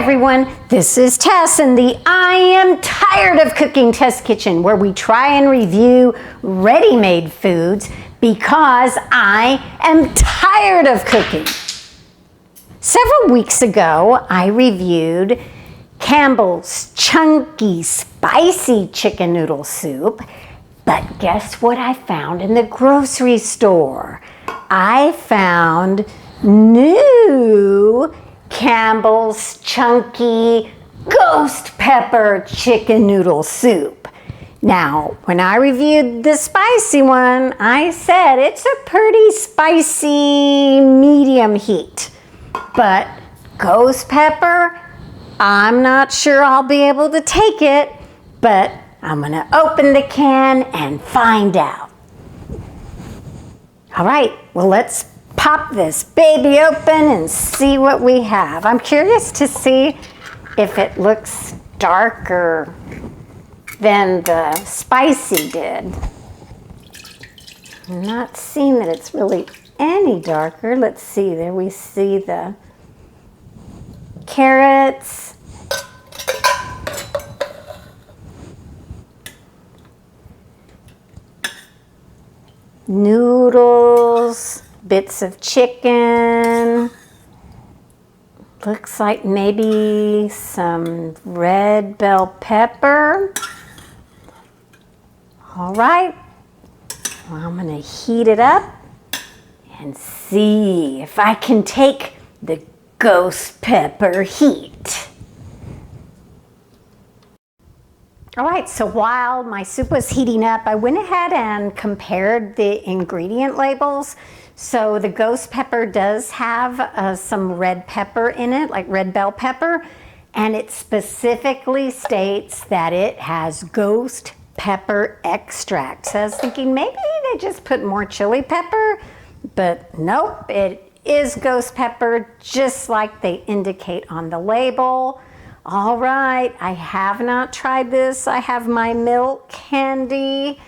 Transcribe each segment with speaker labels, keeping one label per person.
Speaker 1: everyone, this is Tess in the I Am Tired of Cooking Test Kitchen, where we try and review ready-made foods because I am tired of cooking. Several weeks ago, I reviewed Campbell's chunky, spicy chicken noodle soup, but guess what I found in the grocery store? I found new Campbell's chunky ghost pepper chicken noodle soup. Now, when I reviewed the spicy one, I said it's a pretty spicy medium heat. But ghost pepper, I'm not sure I'll be able to take it, but I'm gonna open the can and find out. All right, well, let's pop this baby open and see what we have. I'm curious to see if it looks darker than the spicy did. I'm not seeing that it's really any darker. Let's see, there we see the carrots. Noodles, bits of chicken, looks like maybe some red bell pepper. All right, well, I'm gonna heat it up and see if I can take the ghost pepper heat. All right, so while my soup was heating up, I went ahead and compared the ingredient labels. So the ghost pepper does have some red pepper in it, like red bell pepper, and it specifically states that it has ghost pepper extract. So I was thinking maybe they just put more chili pepper, but nope, it is ghost pepper just like they indicate on the label. All right, I have not tried this. I have my milk handy.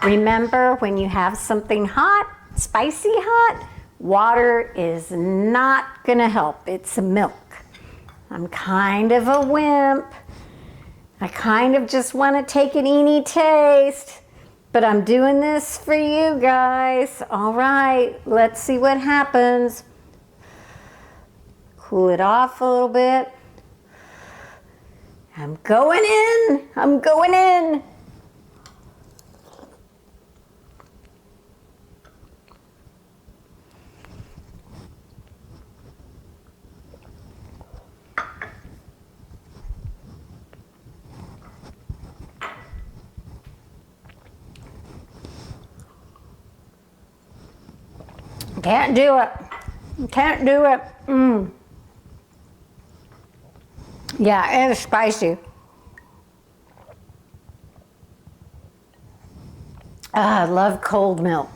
Speaker 1: Remember, when you have something hot, spicy hot, water is not gonna help. It's milk. I'm kind of a wimp. I kind of just wanna take an eeny taste, but I'm doing this for you guys. All right, let's see what happens. Cool it off a little bit. I'm going in, I'm going in. Can't do it, can't do it. Yeah, it is spicy. I love cold milk.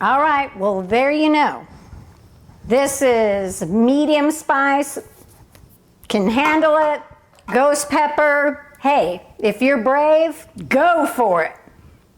Speaker 1: All right, well, there you know. This is medium spice, can handle it, ghost pepper. Hey, if you're brave, go for it,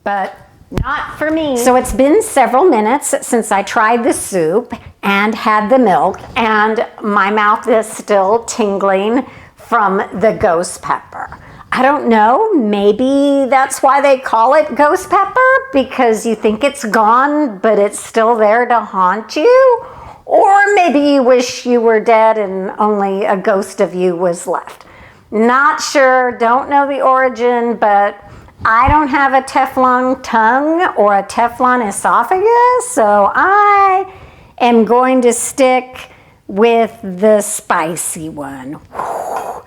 Speaker 1: but not for me. So it's been several minutes since I tried the soup and had the milk, and my mouth is still tingling from the ghost pepper. I don't know, maybe that's why they call it ghost pepper, because you think it's gone, but it's still there to haunt you. Or maybe you wish you were dead and only a ghost of you was left. Not sure, don't know the origin, but I don't have a Teflon tongue or a Teflon esophagus, so I am going to stick with the spicy one. Whew,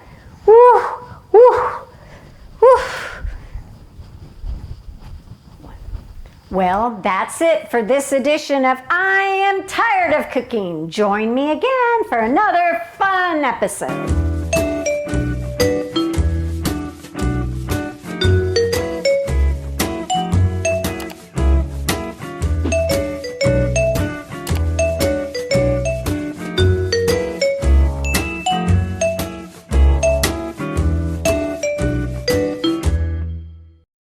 Speaker 1: whew, whew, whew. Well, that's it for this edition of I Am Tired of Cooking. Join me again for another fun episode.